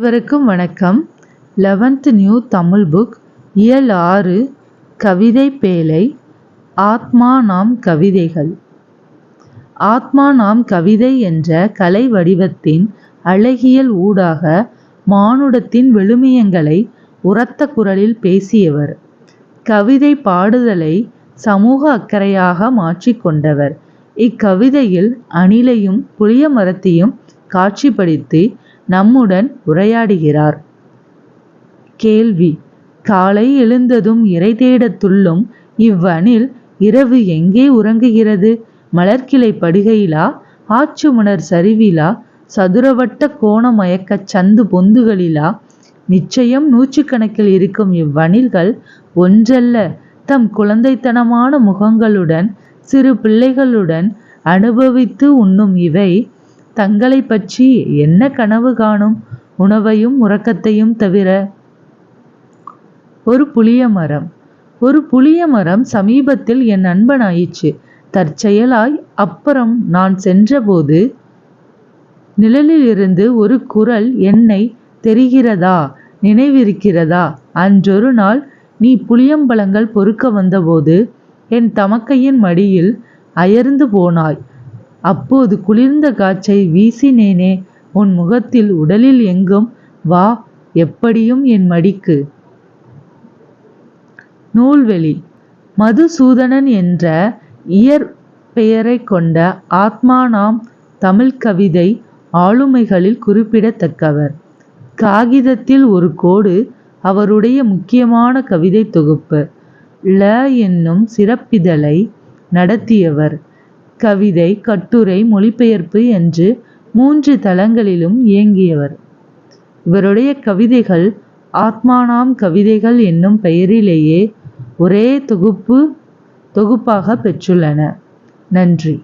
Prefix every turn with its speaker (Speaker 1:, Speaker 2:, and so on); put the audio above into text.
Speaker 1: அனைவருக்கும் வணக்கம். 11th new Tamil book இயல் 6 கவிதை பேழை. ஆத்மா நாம் கவிதைகள். ஆத்மா நாம் கவிதை என்ற கலை வடிவத்தின் அழகியல் ஊடாக மானுடத்தின் விழுமியங்களை உரத்த குரலில் பேசியவர். கவிதை பாடுதலை சமூக அக்கறையாக மாற்றிக்கொண்டவர். இக்கவிதையில் அணிலையும் புளிய மரத்தையும் காட்சிப்படுத்தி நம்முடன் உரையாடுகிறார். கேள்வி: காலை எழுந்ததும் இரை தேடத் துள்ளும் இவ்வணில் இரவு எங்கே உறங்குகிறது? மலர்கிளை படுகையிலா? ஆச்சுமணர் சரிவிலா? சதுரவட்ட கோண மயக்கச் சந்து பொந்துகளிலா? நிச்சயம் நூற்றுக்கணக்கில் இருக்கும் இவ்வணில்கள் ஒன்றல்ல. தம் குழந்தைத்தனமான முகங்களுடன் சிறு பிள்ளைகளுடன் அனுபவித்து உண்ணும் இவை தங்களை பற்றி என்ன கனவு காணும்? உணவையும் உறக்கத்தையும் தவிர. ஒரு புளிய மரம். ஒரு புளிய மரம் சமீபத்தில் என் நண்பனாயிற்று. தற்செயலாய் அப்புறம் நான் சென்றபோது நிழலிலிருந்து ஒரு குரல் என்னை தெரிகிறதா, நினைவிருக்கிறதா? அன்றொரு நாள் நீ புளியம்பழங்கள் பொறுக்க வந்தபோது என் தமக்கையின் மடியில் அயர்ந்து போனாய். அப்போது குளிர்ந்த காற்றை வீசினேனே உன் முகத்தில், உடலில் எங்கும். வா, எப்படியும் என் மடிக்கு. நூல்வெளி. மதுசூதனன் என்ற இயற்பெயரை கொண்ட ஆத்மா நாம் தமிழ் கவிதை ஆளுமைகளில் குறிப்பிடத்தக்கவர். காகிதத்தில் ஒரு கோடு அவருடைய முக்கியமான கவிதை தொகுப்பு. ல என்னும் சிறப்பிதழை நடத்தியவர். கவிதை, கட்டுரை, மொழிபெயர்ப்பு என்று 3 தளங்களிலும் இயங்கியவர். இவருடைய கவிதைகள் ஆத்மா நாம் கவிதைகள் என்னும் பெயரிலேயே ஒரே தொகுப்பாக பெற்றுள்ளன. நன்றி.